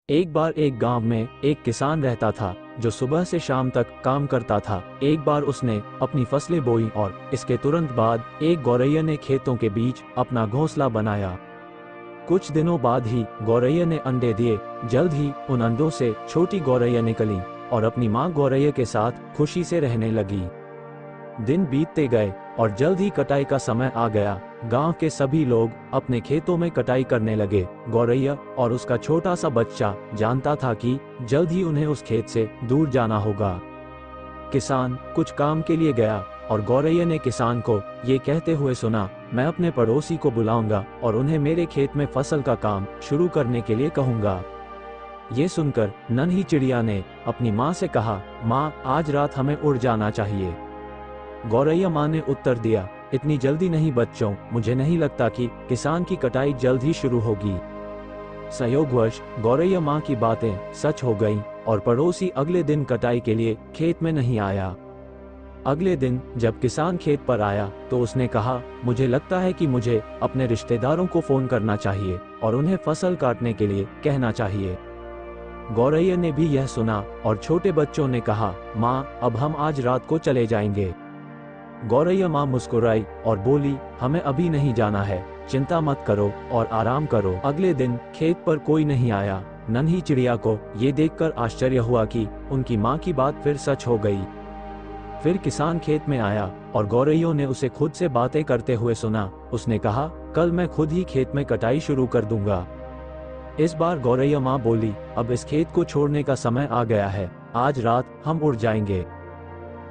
एक बार एक गांव में एक किसान रहता था जो सुबह से शाम तक काम करता था। एक बार उसने अपनी फसलें बोई और इसके तुरंत बाद एक गौरैया ने खेतों के बीच अपना घोंसला बनाया। कुछ दिनों बाद ही गौरैया ने अंडे दिए। जल्द ही उन अंडों से छोटी गौरैया निकली और अपनी माँ गौरैया के साथ खुशी से रहने लगी। दिन बीतते गए और जल्द ही कटाई का समय आ गया। गांव के सभी लोग अपने खेतों में कटाई करने लगे। गौरैया और उसका छोटा सा बच्चा जानता था कि जल्द ही उन्हें उस खेत से दूर जाना होगा। किसान कुछ काम के लिए गया और गौरैया ने किसान को ये कहते हुए सुना, मैं अपने पड़ोसी को बुलाऊंगा और उन्हें मेरे खेत में फसल का काम शुरू करने के लिए कहूंगा। ये सुनकर नन्ही चिड़िया ने अपनी माँ से कहा, माँ, आज रात हमें उड़ जाना चाहिए। गौरैया माँ ने उत्तर दिया, इतनी जल्दी नहीं बच्चों, मुझे नहीं लगता कि किसान की कटाई जल्द ही शुरू होगी। संयोगवश गौरैया माँ की बातें सच हो गईं और पड़ोसी अगले दिन कटाई के लिए खेत में नहीं आया। अगले दिन जब किसान खेत पर आया तो उसने कहा, मुझे लगता है कि मुझे अपने रिश्तेदारों को फोन करना चाहिए और उन्हें फसल काटने के लिए कहना चाहिए। गौरैया ने भी यह सुना और छोटे बच्चों ने कहा, माँ, अब हम आज रात को चले जाएंगे। गौरैया माँ मुस्कुराई और बोली, हमें अभी नहीं जाना है, चिंता मत करो और आराम करो। अगले दिन खेत पर कोई नहीं आया। नन्ही चिड़िया को ये देखकर आश्चर्य हुआ कि उनकी माँ की बात फिर सच हो गई। फिर किसान खेत में आया और गौरैया ने उसे खुद से बातें करते हुए सुना। उसने कहा, कल मैं खुद ही खेत में कटाई शुरू कर दूंगा। इस बार गौरैया माँ बोली, अब इस खेत को छोड़ने का समय आ गया है, आज रात हम उड़ जाएंगे।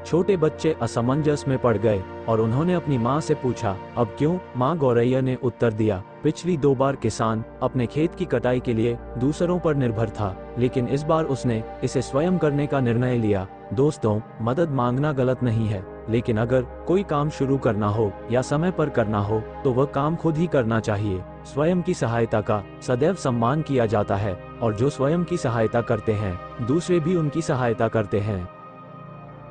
छोटे बच्चे असमंजस में पड़ गए और उन्होंने अपनी माँ से पूछा, अब क्यों? माँ गौरैया ने उत्तर दिया, पिछली 2 बार किसान अपने खेत की कटाई के लिए दूसरों पर निर्भर था, लेकिन इस बार उसने इसे स्वयं करने का निर्णय लिया। दोस्तों, मदद मांगना गलत नहीं है, लेकिन अगर कोई काम शुरू करना हो या समय पर करना हो तो वह काम खुद ही करना चाहिए। स्वयं की सहायता का सदैव सम्मान किया जाता है और जो स्वयं की सहायता करते हैं दूसरे भी उनकी सहायता करते हैं।